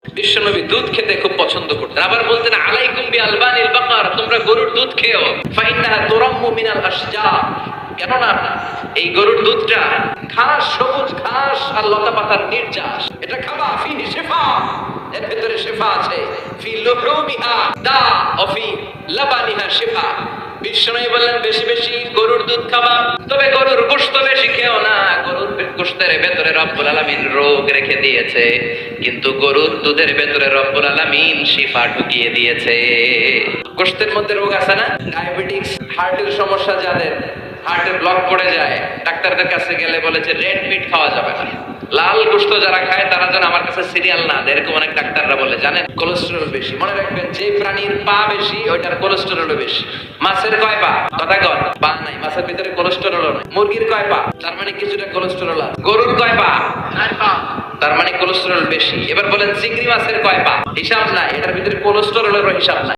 বিশ্বনবী দুধ খেতে খুব পছন্দ করতেন। আবার বলতেন আলাইকুম বি আলবানিল বাকার, তোমরা গরুর দুধ খেও, ফাইন্নাহা তুরাম্মু মিনাল আশজার, কেননা এই গরুর দুধটা ঘাস, সবুজ ঘাস আর লতা পাতার নির্যাস, এটা খাবা, ফিহি শিফা, এর ভিতরে শিফা আছে, ফি লুহুমিহা দা ওয়া ফি লাবানিহা শিফা। বিশ্বনবী বললেন বেশি বেশি গরুর দুধ খাবা, তবে গরুর গোশত বেশি খেও না, গরুর গোশতের ভেতরে রব্বুল আলামিন রোগ রেখে দিয়েছে, কিন্তু গরুর দুধের ভেতরে রব্বুল আলামিন শিফা ঢুকিয়ে দিয়েছে। গোশতের মধ্যে রোগ আছে না, ডায়াবেটিস, হার্টের সমস্যা, যাদের হার্টের ব্লক পড়ে যায়, ডাক্তারদের কাছে গেলে বলে যে রেড মিট খাওয়া যাবে না, লাল গোশত যারা খায় তারা যেন আমার কাছে সিরিয়াল না দেয়, এরকম অনেক ডাক্তাররা বলে। জানেন কোলেস্টেরল বেশি, মনে রাখবেন যে প্রাণীর পা বেশি ওইটার কোলেস্টেরলও বেশি। মাছের কয় পা? কথা কন, পা নাই, মাছের ভিতরে কোলেস্টেরল নাই। মুরগির কয় পা? তার মানে কিছুটা কোলেস্টেরল আছে। গরুর কয় পা? 4 পা, তার মানে কোলেস্টেরল বেশি। এবার বলেন চিংড়ি মাছের কয় পা? হিসাব নাই, এটার ভিতরে কোলেস্টেরলেরও হিসাব নাই।